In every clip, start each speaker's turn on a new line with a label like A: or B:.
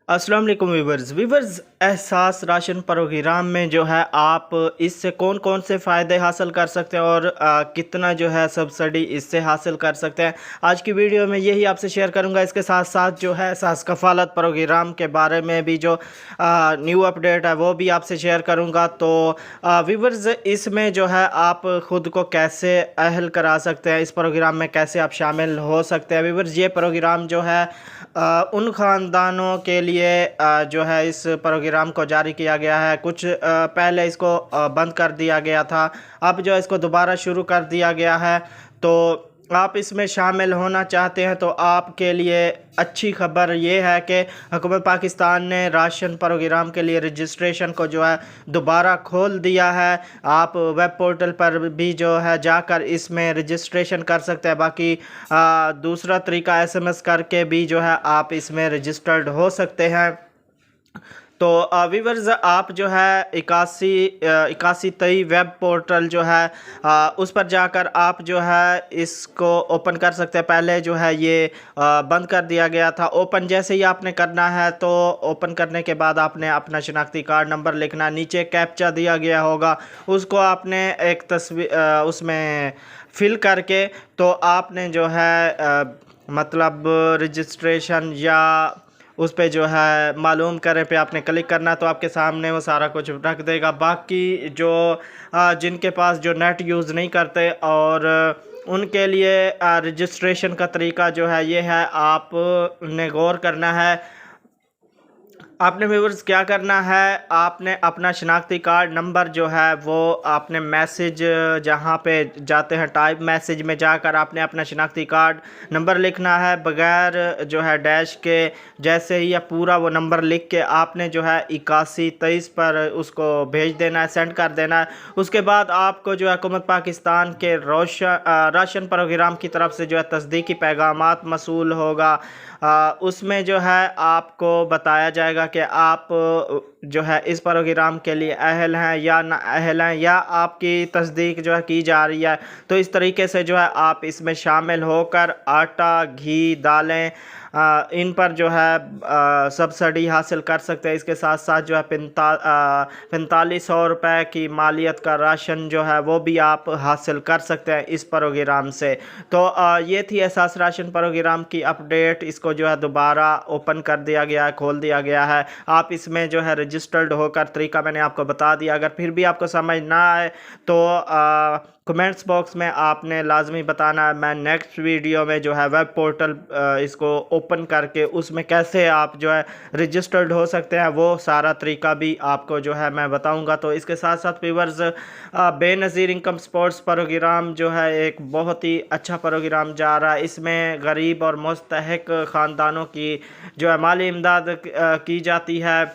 A: अस्सलाम वालेकुम वीवर्स एहसास राशन प्रोग्राम में जो है आप इससे कौन कौन से फ़ायदे हासिल कर सकते हैं और कितना जो है सब्सिडी इससे हासिल कर सकते हैं। आज की वीडियो में यही आपसे शेयर करूंगा। इसके साथ साथ जो है एहसास कफ़ालत प्रोग्राम के बारे में भी जो न्यू अपडेट है वो भी आपसे शेयर करूंगा। तो वीवर्स इसमें जो है आप ख़ुद को कैसे अहल करा सकते हैं, इस प्रोग्राम में कैसे आप शामिल हो सकते हैं। वीवर्स ये प्रोग्राम जो है उन ख़ानदानों के लिए जो है इस प्रोग्राम को जारी किया गया है। कुछ पहले इसको बंद कर दिया गया था, अब जो इसको दोबारा शुरू कर दिया गया है। तो आप इसमें शामिल होना चाहते हैं तो आपके लिए अच्छी खबर ये है कि हुकूमत पाकिस्तान ने राशन प्रोग्राम के लिए रजिस्ट्रेशन को जो है दोबारा खोल दिया है। आप वेब पोर्टल पर भी जो है जाकर इसमें रजिस्ट्रेशन कर सकते हैं। बाकी दूसरा तरीका SMS करके भी जो है आप इसमें रजिस्टर्ड हो सकते हैं। तो वीवर्स आप जो है 8123 वेब पोर्टल जो है उस पर जाकर आप जो है इसको ओपन कर सकते हैं। पहले जो है ये बंद कर दिया गया था। ओपन जैसे ही आपने करना है तो ओपन करने के बाद आपने अपना शनाख्ती कार्ड नंबर लिखना, नीचे कैप्चा दिया गया होगा उसको आपने एक तस्वीर उसमें फिल करके तो आपने जो है मतलब रजिस्ट्रेशन या उस पे जो है मालूम करें पे आपने क्लिक करना, तो आपके सामने वो सारा कुछ रख देगा। बाकी जो जिनके पास जो नेट यूज़ नहीं करते और उनके लिए रजिस्ट्रेशन का तरीका जो है ये है, आपने गौर करना है। आपने व्यूअर्स क्या करना है, आपने अपना शनाख्ती कार्ड नंबर जो है वो आपने मैसेज जहाँ पे जाते हैं टाइप मैसेज में जाकर आपने अपना शनाख्ती कार्ड नंबर लिखना है बग़ैर जो है डैश के। जैसे ही या पूरा वो नंबर लिख के आपने जो है 8123 पर उसको भेज देना है, सेंड कर देना है। उसके बाद आपको जो है हुकूमत पाकिस्तान के राशन प्रोग्राम की तरफ से जो है तस्दीकी पैगामात मसूल होगा। उसमें जो है आपको बताया जाएगा कि आप जो है इस प्रोग्राम के लिए अहल हैं या ना अहल हैं, या आपकी तस्दीक जो है की जा रही है। तो इस तरीके से जो है आप इसमें शामिल होकर आटा, घी, दालें इन पर जो है सब्सिडी हासिल कर सकते हैं। इसके साथ साथ जो है 4500 रुपये की मालियत का राशन जो है वो भी आप हासिल कर सकते हैं इस प्रोग्राम से। तो ये थी एहसास राशन प्रोग्राम की अपडेट। इसको जो है दोबारा ओपन कर दिया गया है, खोल दिया गया है। आप इसमें जो है रजिस्टर्ड होकर तरीका मैंने आपको बता दिया। अगर फिर भी आपको समझ ना आए तो कमेंट्स बॉक्स में आपने लाजमी बताना है। मैं नेक्स्ट वीडियो में जो है वेब पोर्टल इसको ओपन करके उसमें कैसे आप जो है रजिस्टर्ड हो सकते हैं वो सारा तरीका भी आपको जो है मैं बताऊंगा। तो इसके साथ साथ viewers Benazir income supports programme जो है एक बहुत ही अच्छा प्रोग्राम जा रहा है। इसमें गरीब और मुस्तहिक ख़ानदानों की जो है माली इमदाद की जाती है।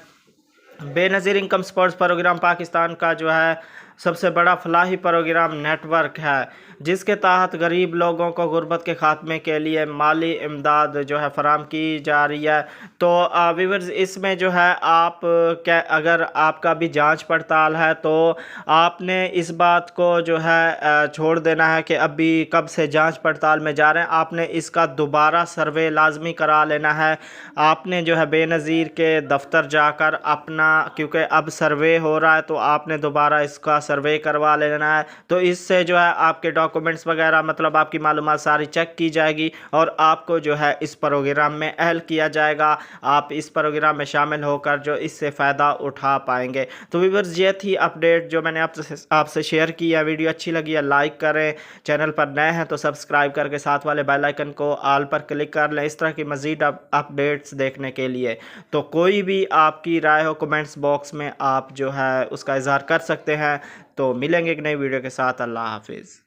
A: Benazir income supports programme Pakistan का जो है सबसे बड़ा फलाही प्रोग्राम नेटवर्क है, जिसके तहत गरीब लोगों को गुर्बत के ख़ात्मे के लिए माली इमदाद जो है फराम की जा रही है। तो व्यूअर्स इसमें जो है आप क्या अगर आपका भी जांच पड़ताल है तो आपने इस बात को जो है छोड़ देना है कि अभी कब से जांच पड़ताल में जा रहे हैं। आपने इसका दोबारा सर्वे लाजमी करा लेना है। आपने जो है बेनज़ीर के दफ्तर जाकर अपना, क्योंकि अब सर्वे हो रहा है तो आपने दोबारा इसका सर्वे करवा लेना है। तो इससे जो है आपके डॉक्यूमेंट्स वगैरह मतलब आपकी मालूमात सारी चेक की जाएगी और आपको जो है इस प्रोग्राम में अहल किया जाएगा। आप इस प्रोग्राम में शामिल होकर जो इससे फ़ायदा उठा पाएंगे। तो व्यूअर्स ये थी अपडेट जो मैंने आपसे शेयर की है। वीडियो अच्छी लगी है लाइक करें, चैनल पर नए हैं तो सब्सक्राइब करके साथ वाले बेल आइकन को ऑल पर क्लिक कर लें इस तरह की मज़ीद अपडेट्स देखने के लिए। तो कोई भी आपकी राय हो कमेंट्स बॉक्स में आप जो है उसका इज़हार कर सकते हैं। तो मिलेंगे एक नई वीडियो के साथ। अल्लाह हाफिज़।